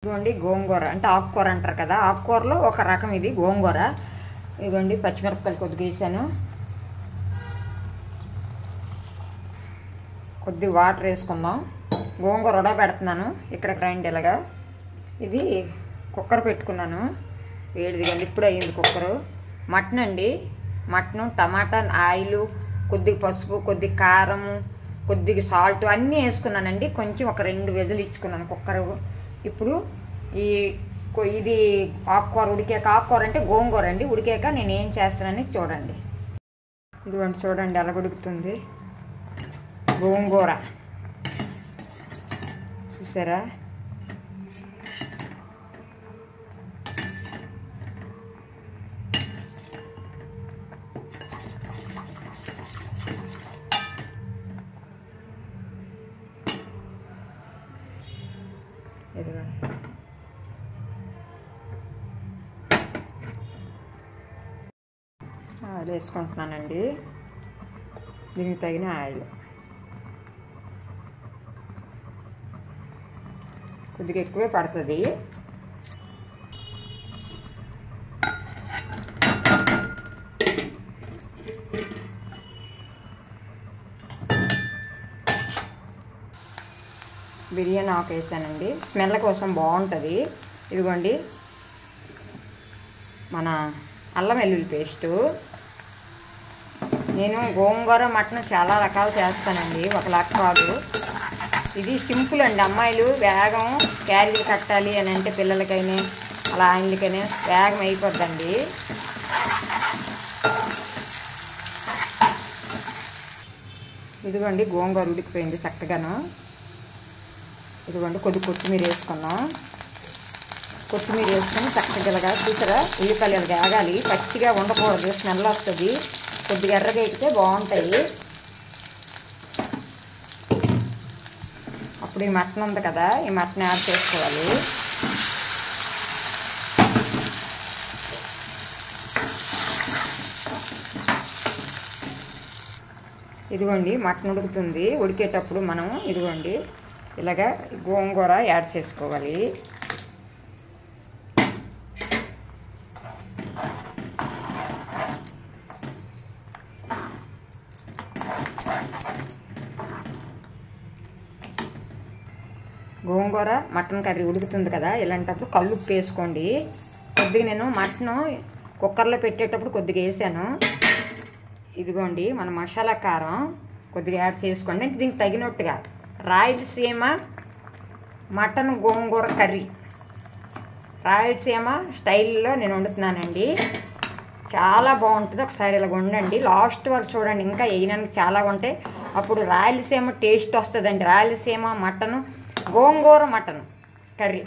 ఇదిగోండి గోంగూర అంటే ఆకుకూర అంటారు కదా, ఆకుకూరలో ఒక రకం ఇది గోంగూర. ఇదిగోండి పచ్చిమిరపకాయలు కొద్దిగా వేసాను, కొద్దిగా వాటర్ వేసుకుందాం. గోంగూర ఉడకబెడుతున్నాను ఇక్కడ గ్రైండర్గా. ఇది కుక్కర్ పెట్టుకున్నాను వేడిదిగా, ఇప్పుడు అయ్యింది కుక్కరు. మటన్ అండి, మటను, టమాటా, ఆయిల్, కొద్దిగా పసుపు, కొద్దిగా కారము, కొద్దిగా సాల్ట్ అన్నీ వేసుకున్నానండి. కొంచెం ఒక 2 విజిల్ ఇచ్చుకున్నాను కుక్కరు. ఇప్పుడు ఇది ఆకుకూర ఉడికాక, ఆకుకూర అంటే గోంగూర అండి, ఉడికాక నేను ఏం చేస్తానని చూడండి. ఇదిగోండి చూడండి ఎలా ఉడుకుతుంది గోంగూర, చూసారా? ఇదిగోండి ఆయిల్ వేసుకుంటున్నానండి, దీనికి తగిన ఆయిల్. కొద్దిగా ఎక్కువే పడుతుంది. బిర్యానీ ఆకు వేసానండి, స్మెల్ కోసం బాగుంటుంది. ఇదిగోండి మన అల్లం వెల్లుల్లి పేస్టు. నేను గోంగూర మటన్ చాలా రకాలు చేస్తానండి, ఒకలాగా కాదు. ఇది సింపుల్ అండి, అమ్మాయిలు వేగం క్యారీలు కట్టాలి అని అంటే పిల్లలకైనా అలా ఆయనకైనా వేగం అయిపోద్దండి. ఇదిగోండి గోంగూర ఉడికిపోయింది చక్కగాను. ఇదిగోండి కొద్ది కొత్తిమీర వేసుకున్నాం. కొత్తిమీర వేసుకొని చక్కగా చూసారా, ఉల్లిపాయలు ఇలా వేగాలి, పచ్చిగా ఉండకూడదు, స్మెల్ వస్తుంది. కొద్దిగా ఎర్రగా ఎక్కితే బాగుంటాయి. అప్పుడు ఈ మటన్ ఉంది కదా, ఈ మటన్ యాడ్ చేసుకోవాలి. ఇదిగోండి మటన్ ఉడుకుతుంది. ఉడికేటప్పుడు మనం ఇదిగోండి ఇలాగా గోంగూర యాడ్ చేసుకోవాలి. గోంగూర మటన్ కర్రీ ఉడుకుతుంది కదా, ఇలాంటప్పుడు కల్లుప్పు వేసుకోండి. కొద్దిగా నేను మటను కుక్కర్లో పెట్టేటప్పుడు కొద్దిగా వేసాను. ఇదిగోండి మన మసాలా కారం కొద్దిగా యాడ్ చేసుకోండి, అంటే దీనికి తగినట్టుగా. రాయలసీమ మటన్ గోంగూర కర్రీ రాయలసీమ స్టైల్లో నేను వండుతున్నానండి, చాలా బాగుంటుంది. ఒకసారి ఇలా వండండి, లాస్ట్ వరకు చూడండి, ఇంకా వేయడానికి చాలా ఉంటాయి. అప్పుడు రాయలసీమ టేస్ట్ వస్తుందండి. రాయలసీమ మటను గోంగూర మటన్ కర్రీ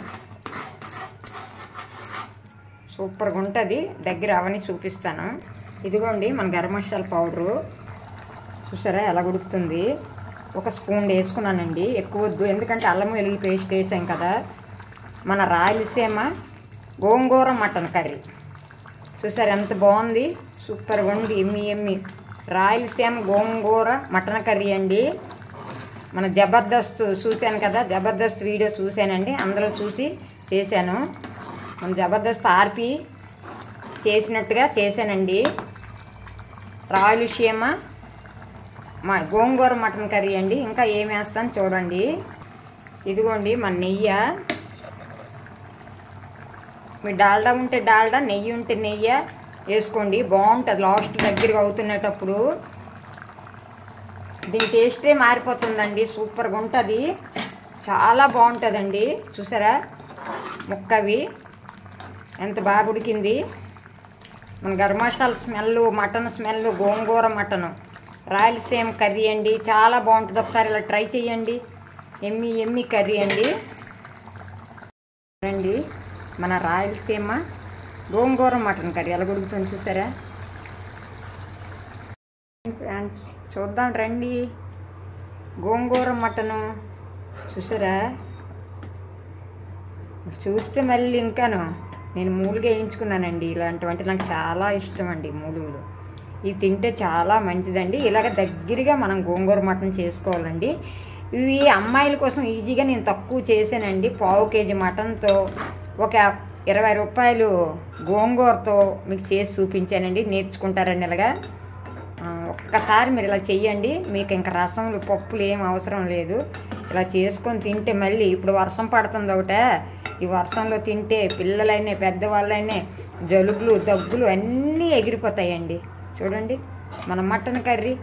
సూపర్గా ఉంటుంది. దగ్గర అవన్నీ చూపిస్తాను. ఇదిగోండి మన గరం మసాలా పౌడరు, చూసారా ఎలా ఉడుకుతుంది. 1 స్పూన్ వేసుకున్నానండి, ఎక్కువ వద్దు, ఎందుకంటే అల్లం వెల్లుల్లి పేస్ట్ వేసాం కదా. మన రాయలసీమ గోంగూర మటన్ కర్రీ చూసారా ఎంత బాగుంది, సూపర్గా ఉంది, ఎమ్మి. రాయలసీమ గోంగూర మటన్ కర్రీ అండి. మన జబర్దస్త్ చూశాను కదా, జబర్దస్త్ వీడియో చూశానండి, అందులో చూసి చేశాను. మన జబర్దస్త్ ఆర్పి చేసినట్టుగా చేశానండి. రాయలసీమ గోంగూర మటన్ కర్రీ అండి. ఇంకా ఏం వేస్తాను చూడండి. ఇదిగోండి మన నెయ్యి, మీ డాల్డా ఉంటే డాల్డా, నెయ్యి ఉంటే నెయ్యి వేసుకోండి, బాగుంటుంది. లాస్ట్ దగ్గరగా అవుతున్నప్పుడు దీని టేస్టే మారిపోతుందండి, సూపర్గా ఉంటుంది, చాలా బాగుంటుందండి. చూసారా ముక్కవి ఎంత బాగా ఉడికింది. మన garam masala smell, mutton smell, gongura mutton Rayalaseema curry అండి, చాలా బాగుంటుంది. ఒకసారి ఇలా ట్రై చేయండి, ఎమ్మి కర్రీ అండి. రండి మన రాయలసీమ గోంగూర మటన్ కర్రీ ఎలా ఉడుకుతుంది చూసారా ఫ్రెండ్స్, చూద్దాం రండి. గోంగూర మటను చూసారా, చూస్తే మళ్ళీ ఇంకాను నేను మూలుగా వేయించుకున్నానండి. ఇలాంటివంటే నాకు చాలా ఇష్టం అండి, మూలుగులు. ఇవి తింటే చాలా మంచిదండి. ఇలాగ దగ్గరగా మనం గోంగూర మటన్ చేసుకోవాలండి. ఇవి అమ్మాయిల కోసం ఈజీగా నేను తక్కువ చేశానండి. పావు కేజీ మటన్తో ఒక 20 రూపాయలు గోంగూరతో మీకు చేసి చూపించానండి. నేర్చుకుంటారండి ఇలాగా. ఒక్కసారి మీరు ఇలా చెయ్యండి. మీకు ఇంకా రసంలు పప్పులు ఏం అవసరం లేదు. ఇలా చేసుకొని తింటే మళ్ళీ ఇప్పుడు వర్షం పడుతుంది ఒకటే, ఈ వర్షంలో తింటే పిల్లలైనా పెద్దవాళ్ళైనా జలుబులు దగ్గులు అన్నీ ఎగిరిపోతాయండి. చూడండి మన మటన్ కర్రీ.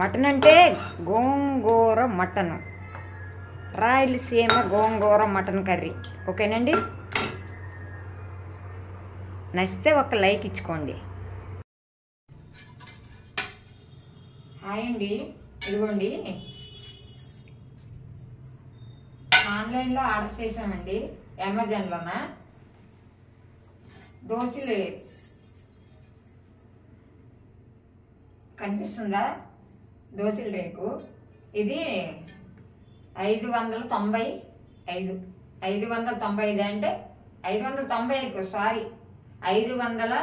మటన్ అంటే గోంగూర మటన్, రాయలసీమ గోంగూర మటన్ కర్రీ. ఓకేనండి, నచ్చితే ఒక లైక్ ఇచ్చుకోండి. హాయ్ అండి, ఇదిగోండి ఆన్లైన్లో ఆర్డర్ చేసామండి, అమెజాన్లోన. దోశలు కనిపిస్తుందా? దోశల రేకు. ఇది 595. 595 అంటే 595 సారీ 599.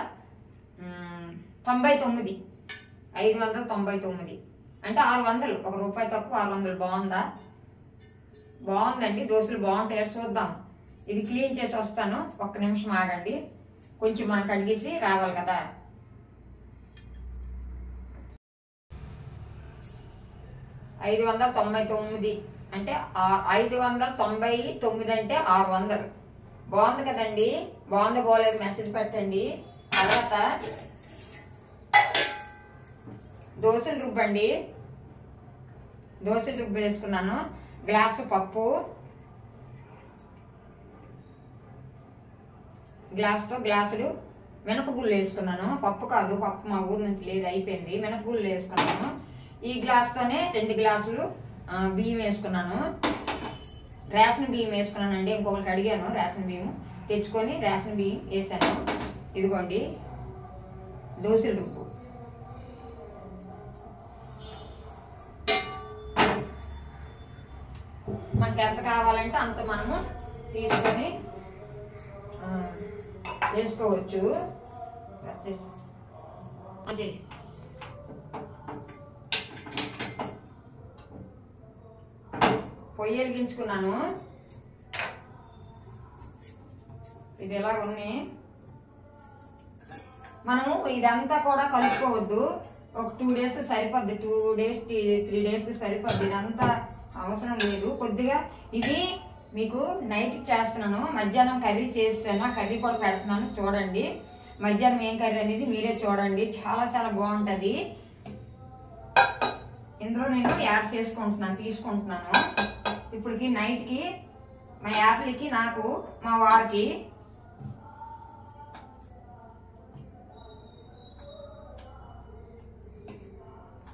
599 అంటే 600, ₹1 తక్కువ 600. బాగుందా? బాగుందండి. దోశలు బాగుంటాయి, చూద్దాం. ఇది క్లీన్ చేసి వస్తాను, ఒక్క నిమిషం ఆగండి. కొంచెం మనం కడిగేసి రావాలి కదా. $599 అంటే 599 అంటే 600. బాగుంది కదండి? బాగుంది బాగోలేదు మెసేజ్ పెట్టండి. తర్వాత దోశలు రుబ్బండి. దోశలు రుబ్బు వేసుకున్నాను. గ్లాసు పప్పు, గ్లాసులు మినపగుళ్ళు వేసుకున్నాను. పప్పు కాదు, పప్పు మా ఊరు నుంచి లేదు, అయిపోయింది. మినపగుళ్ళు వేసుకున్నాను. ఈ గ్లాస్తోనే 2 గ్లాసులు బియ్యం వేసుకున్నాను. రేషన్ బియ్యం వేసుకున్నానండి. ఇంకొకరికి అడిగాను రేషన్ బియ్యం తెచ్చుకొని రేషన్ బియ్యం వేసాను. ఇదిగోండి దోశల రుబ్బు. మనకి ఎంత కావాలంటే అంత మనము తీసుకొని వేసుకోవచ్చు. పొయ్యి వెలిగించుకున్నాను. ఇది ఎలా ఉన్నాయి. మనము ఇదంతా కూడా కలుపుకోవద్దు. ఒక 2 days సరిపోద్ది, 2 days 3 days సరిపోద్ది. ఇదంతా అవసరం లేదు. కొద్దిగా ఇది మీకు నైట్ చేస్తున్నాను. మధ్యాహ్నం కర్రీ చేసాను, కర్రీ కూడా పెడుతున్నాను. చూడండి మధ్యాహ్నం ఏం కర్రీ అనేది మీరే చూడండి. చాలా చాలా బాగుంటుంది. ఇందులో నేను యాడ్ తీసుకుంటున్నాను. ఇప్పటికి నైట్కి మా యాపిల్కి, నాకు, మా వారికి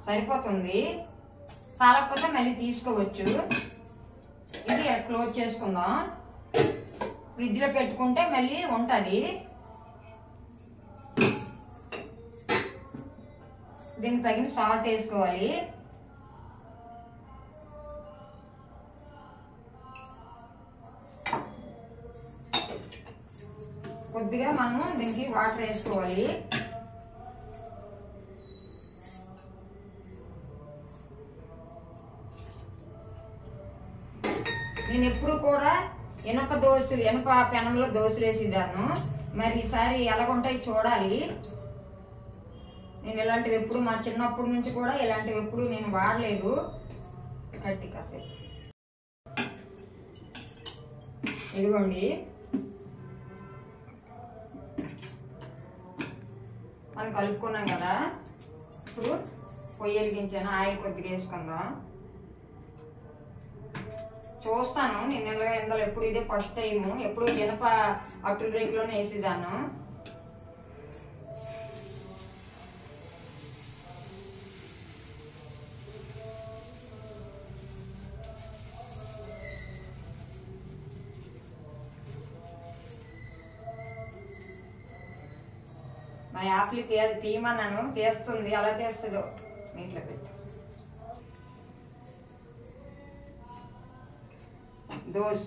సరిపోతుంది. చాలకపోతే మళ్ళీ తీసుకోవచ్చు. ఇది క్లోజ్ చేసుకుందాం. ఫ్రిడ్జ్లో పెట్టుకుంటే మళ్ళీ ఉంటుంది. దీనికి తగిన సాల్ట్ వేసుకోవాలి. కొద్దిగా మనం దీనికి వాటర్ వేసుకోవాలి. నేను ఎప్పుడు కూడా ఇనప పెనంలో దోశలు వేసిద్దాను. మరి ఈసారి ఎలాగుంటాయి చూడాలి. నేను ఇలాంటివి ఎప్పుడు మా చిన్నప్పటి నుంచి కూడా ఇలాంటివి ఎప్పుడు నేను వాడలేదు. కట్టి కాసేపు ఇదిగోండి మనం కలుపుకున్నాం కదా. ఇప్పుడు పొయ్యి వెలిగించాను. ఆయిల్ కొద్దిగా వేసుకుందాం. చూస్తాను నేను ఇందులో ఎప్పుడు ఇదే ఫస్ట్ టైం. ఎప్పుడు ఇనప అట్టుల రేకులోనే వేసేదాను. మా యాప్లకి తీయమన్నాను, తీస్తుంది. అలా తీస్తుందో నీటిలో పెట్టి. దోశ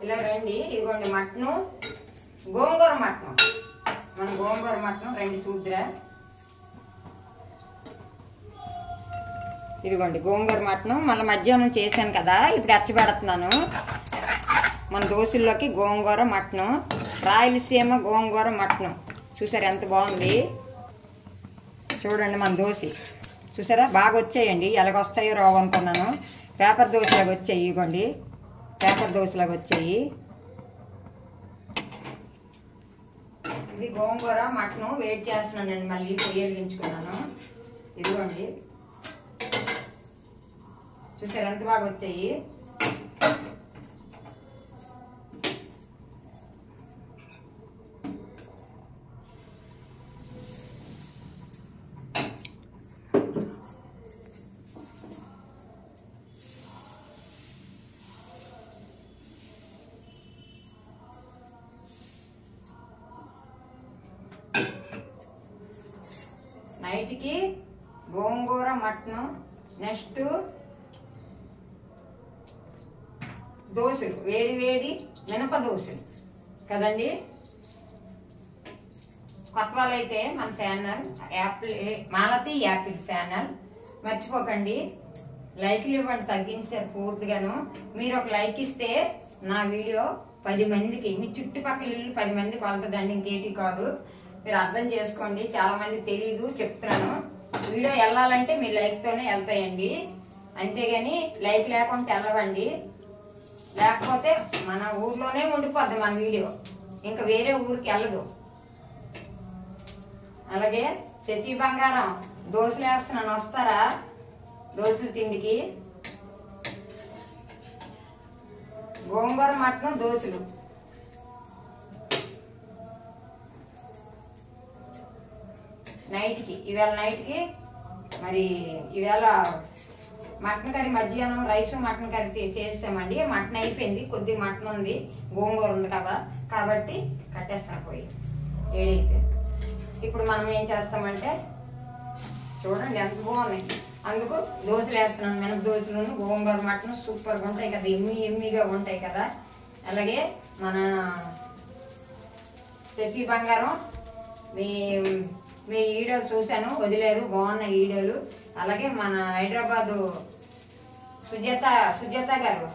ఇలా రండి. ఇదిగోండి మటను, గోంగూర మటన్. మన గోంగూర మటన్ రెండు చూద్దురా. ఇదిగోండి గోంగూర మటను మళ్ళీ మధ్యాహ్నం చేశాను కదా, ఇప్పుడు అచ్చి పెడుతున్నాను. మన దోశల్లోకి గోంగూర మటను, రాయలసీమ గోంగూర మటను. చూసారా ఎంత బాగుంది? చూడండి మన దోశ చూసారా బాగా వచ్చాయండి. ఎలాగొస్తాయో రావు అనుకున్నాను. పేపర్ దోశలాగా వచ్చాయి. ఇవ్వండి పేపర్ దోశలాగా వచ్చాయి. ఇది గోంగూర మటను వేడి చేస్తున్నానండి. మళ్ళీ పొయ్యి వెలిగించుకున్నాను. ఇదిగోండి చూసారా ఎంత బాగా వచ్చాయి. నైట్కి గోంగూర మటను, నెక్స్ట్ దోశలు, వేడి వేడి మినప దోశలు కదండి. కొత్త వాళ్ళైతే మన ఛానల్ మాలతి యాపిల్ ఛానల్ మర్చిపోకండి, లైక్లు ఇవ్వండి. తగ్గించారు పూర్తిగాను. మీరు ఒక లైక్ ఇస్తే నా వీడియో 10 మందికి, మీ చుట్టుపక్కల ఇల్లు 10 మందికి వెళ్తుందండి, ఇంకేటి కాదు. మీరు అర్థం చేసుకోండి. చాలా మంది తెలీదు చెప్తున్నాను. వీడియో వెళ్ళాలంటే మీ లైక్తోనే వెళ్తాయండి, అంతేగాని లైక్ లేకుండా వెళ్ళవండి. లేకపోతే మన ఊర్లోనే ఉండిపోద్ది మన వీడియో, ఇంకా వేరే ఊరికి వెళ్ళదు. అలాగే శశి బంగారం దోశలు వేస్తున్నాను, వస్తారా దోశలు తిండికి? గోంగూర మటన్ దోశలు. నైట్కి, ఈవేళ నైట్కి మరి ఈవేళ మటన్ కర్రీ, మధ్యాహ్నం రైస్ మటన్ కర్రీ చేసామండి. మటన్ అయిపోయింది, కొద్దిగా మటన్ ఉంది, గోంగూర ఉంది కదా, కాబట్టి కట్టేస్తాను పోయి ఏడైపోయింది. ఇప్పుడు మనం ఏం చేస్తామంటే చూడండి ఎంత బాగున్నాయి. అందుకు దోశలు వేస్తున్నాను. మినప దోశలు గోంగూర మటన్ సూపర్గా ఉంటాయి కదా, ఎమ్మిగా ఉంటాయి కదా. అలాగే మన శశి బంగారం మీ వీడియోలు చూశాను, వదిలేరు, బాగున్నాయి వీడియోలు. అలాగే మన హైదరాబాదు సుజాత గారు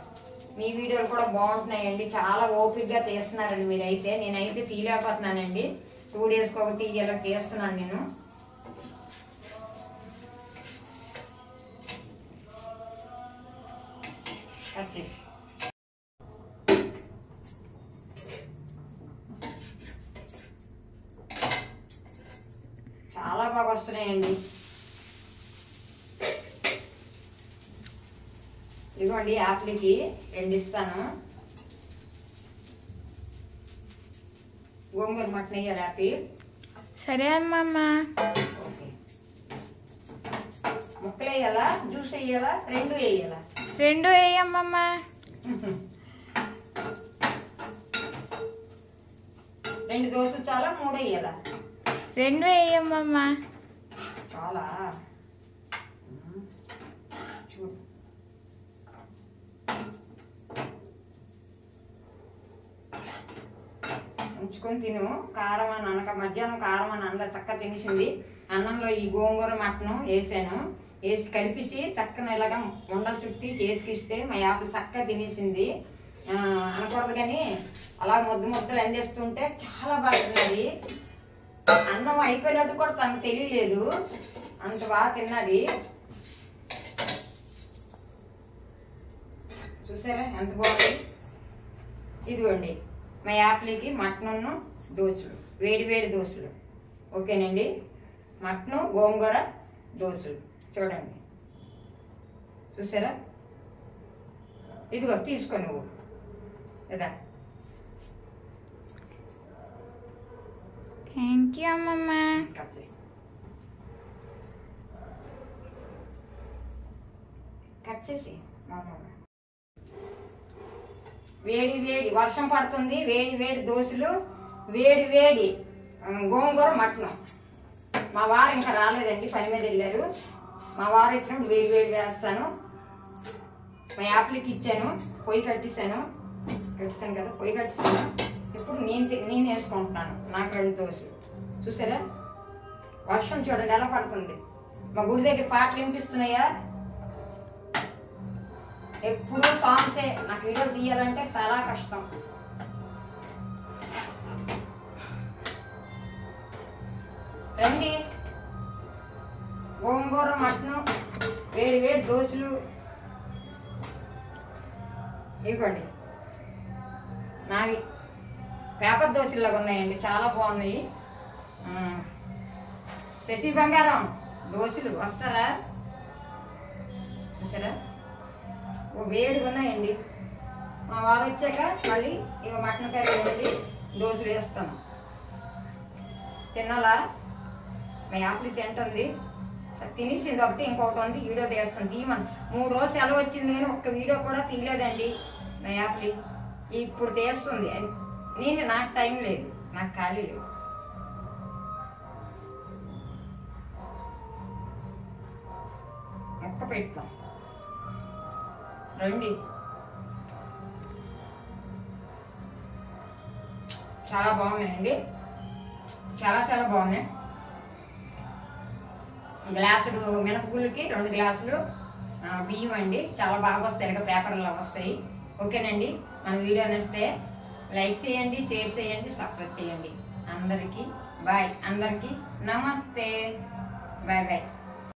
మీ వీడియోలు కూడా బాగుంటున్నాయండి. చాలా ఓపికగా తీస్తున్నారండి మీరైతే. నేనైతే తీయలేకపోతున్నానండి. 2 డేస్కి ఒకటి ఇలా తీస్తున్నాను నేను. వచ్చేసి చాలా బాగా వస్తున్నాయండి. ఇదిగోండి యాప్లకి 2 ఇస్తాను. గోంగూర మటన్ వేయాలి యాపిల్. సరే అమ్మమ్మ. ఓకే, ముక్కలు వేయాలా, జ్యూస్ వేయాలా, 2 వేయాలా? 2 వేయమ్మమ్మ. 2 దోశలు చాలా, 3 వేయాలా? 2 వేయమ్మమ్మ. చాలా చూడు. ఉంచుకొని తిను. కారం అని అనక, మధ్యాహ్నం కారం అని అనగా చక్కగా తినేసింది. అన్నంలో ఈ గోంగూర మటను వేసాను, వేసి కలిపేసి చక్కగా ఇలాగా ఉండలు చుట్టి చేతికిస్తే మా యాపిల్ చక్కగా తినేసింది. అనకూడదు కానీ అలా ముద్దలు అందిస్తుంటే చాలా బాగా తిన్నది. అన్నం అయిపోయినట్టు కూడా తనకు తెలియలేదు, అంత బాగా తిన్నది. చూసారా ఎంత బాగుంది? ఇదిగోండి మా యాప్లకి మటన్ దోశలు, వేడి వేడి దోశలు. ఓకేనండి, మటను గోంగూర దోశలు చూడండి. చూసారా? ఇదిగో తీసుకో నువ్వు కదా. థ్యాంక్ యూ అమ్మమ్మ. కట్ చేసి వేడి వేడి వర్షం పడుతుంది, వేడి వేడి దోశలు, వేడి వేడి గోంగూర మటను. మా వారు ఇంకా రాలేదండి, పని మీద వెళ్ళారు. మా వారు ఇచ్చినప్పుడు వేడి వేడి వేస్తాను. మా యాప్లకి ఇచ్చాను, పొయ్యి కట్టేసాను కదా, పొయ్యి కట్టేసాను. ఇప్పుడు నేను వేసుకుంటున్నాను. నాకు 2 దోశలు. చూసారా వర్షం చూడండి ఎలా పడుతుంది. మా గుడి దగ్గర పాటలు వినిపిస్తున్నాయా? ఎప్పుడూ సాంగ్సే. నాకు వీడియో తీయాలంటే చాలా కష్టం. రండి. గోంగూర మటను, వేడి వేడి దోశలు ఇవ్వండి. నావి పేపర్ దోశలాగా ఉన్నాయండి, చాలా బాగున్నాయి. శశి బంగారం దోశలు వస్తారా? చూసారా వేడిగా ఉన్నాయండి. మా వారు వచ్చాక మళ్ళీ ఇక మటన్ కర్రీ వండి దోశలు వేస్తాను. తినాలా? మా యాప్లు తింటుంది. తినేసింది ఒకటి, ఇంకొకటి ఉంది వీడియో తీస్తాను. తీయమని 3 రోజులు సెలవు వచ్చింది కానీ ఒక్క వీడియో కూడా తీయలేదండి మా యాప్లు. ఇప్పుడు తీస్తుంది. నాకు టైం లేదు, నాకు ఖాళీ లేదు. మొక్క పెడతాం రండి. చాలా బాగున్నాయండి, చాలా చాలా బాగున్నాయి. గ్లాసులు మినపగుళ్ళకి 2 గ్లాసులు బియ్యం అండి. చాలా బాగా వస్తాయి, ఇక పేపర్లో వస్తాయి. ఓకేనండి, మన వీడియో నచ్చితే లైక్ చేయండి, షేర్ చేయండి, సబ్స్క్రైబ్ చేయండి. అందరికీ బాయ్, అందరికీ నమస్తే, బాయ్ బాయ్.